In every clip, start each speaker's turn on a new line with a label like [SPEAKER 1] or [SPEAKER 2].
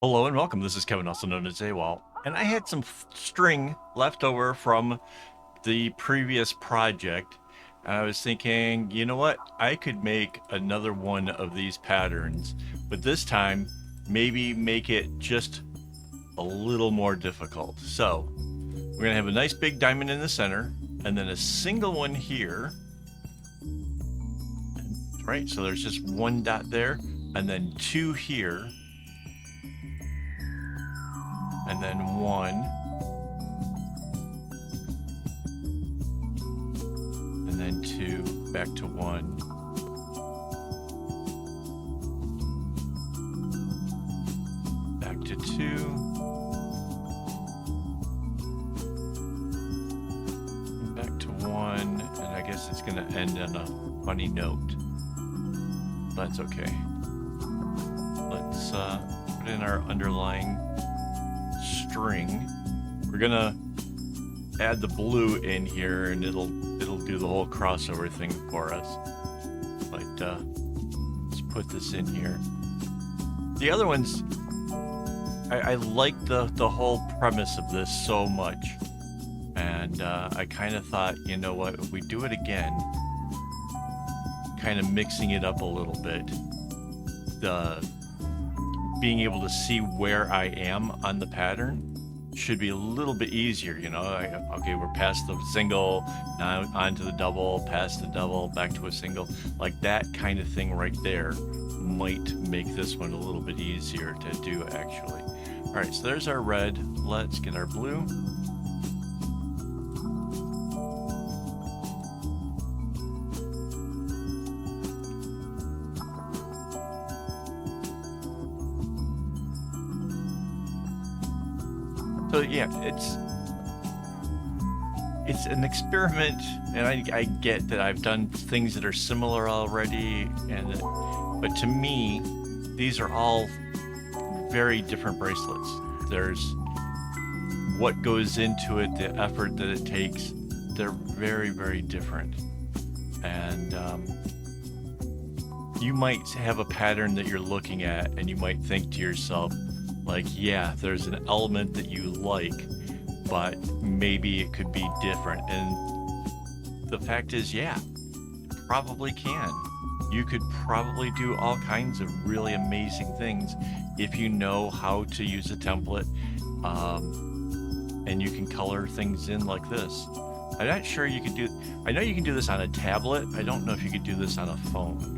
[SPEAKER 1] Hello and welcome. This is Kevin, also known as AWOL, and I had some string left over from the previous project, and I was thinking, you know what? I could make another one of these patterns, but this time maybe make it just a little more difficult. So we're gonna have a nice big diamond in the center, and then a single one here. Right, so there's just one dot there, and then two here, and then one, and then two, back to one, back to two, and back to one, and I guess it's gonna end on a funny note. That's okay. Let's put in our underlying string. We're gonna add the blue in here, and it'll do the whole crossover thing for us. But let's put this in here. The other ones, I like the whole premise of this so much, and I kind of thought, you know what, if we do it again, kind of mixing it up a little bit, being able to see where I am on the pattern should be a little bit easier, you know. Okay, we're past the single, now onto the double, past the double, back to a single. Like that kind of thing right there might make this one a little bit easier to do, actually. All right, so there's our red. Let's get our blue. So yeah, it's an experiment, and I get that I've done things that are similar already, but to me, these are all very different bracelets. There's what goes into it, the effort that it takes. They're very, very different, and you might have a pattern that you're looking at, and you might think to yourself, like, yeah, there's an element that you like, but maybe it could be different. And the fact is, yeah, it probably can. You could probably do all kinds of really amazing things if you know how to use a template, and you can color things in like this. I'm not sure you could do, I know you can do this on a tablet. I don't know if you could do this on a phone.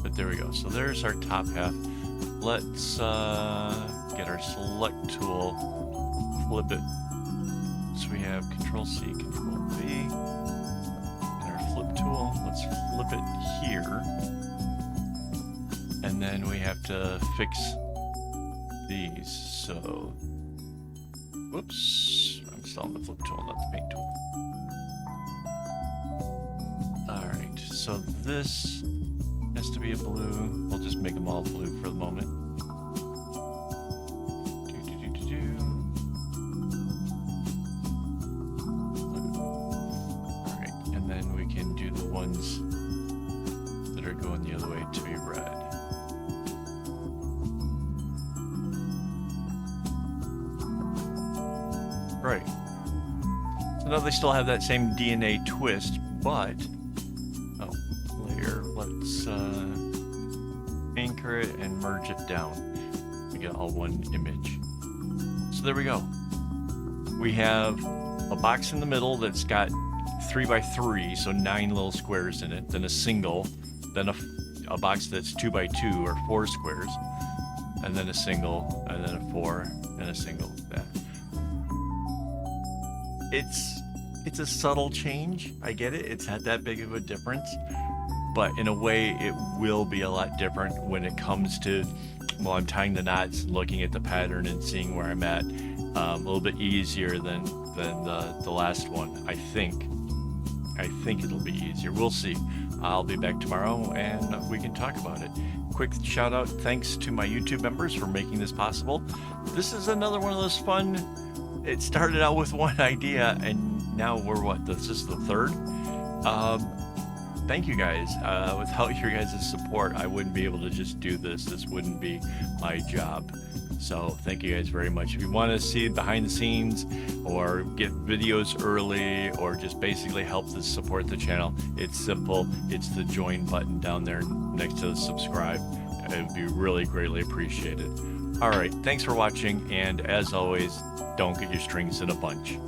[SPEAKER 1] But there we go. So there's our top half. Let's get our select tool, flip it. So we have Control C, Control V, and our flip tool. Let's flip it here. And then we have to fix these. So, whoops, I'm still on the flip tool, not the paint tool. All right, so this has to be a blue. We'll just make them all blue for the moment. All right, and then we can do the ones that are going the other way to be red. Right. So now they still have that same DNA twist, but let's anchor it and merge it down. We get all one image. So there we go. We have a box in the middle that's got 3x3, so 9 little squares in it, then a single, then a box that's 2x2 or 4 squares, and then a single, and then a 4, and a single. That. It's a subtle change. I get it. It's not that big of a difference. But in a way, it will be a lot different when it comes to, well, I'm tying the knots, looking at the pattern and seeing where I'm at. A little bit easier than the last one, I think. I think it'll be easier. We'll see. I'll be back tomorrow, and we can talk about it. Quick shout out, thanks to my YouTube members for making this possible. This is another one of those fun, it started out with one idea, and now we're what, this is the third? thank you guys. Without your guys' support, I wouldn't be able to just do this. This wouldn't be my job. So thank you guys very much. If you want to see behind the scenes or get videos early or just basically help to support the channel, it's simple. It's the join button down there next to the subscribe. It would be really greatly appreciated. All right, thanks for watching, and as always, don't get your strings in a bunch.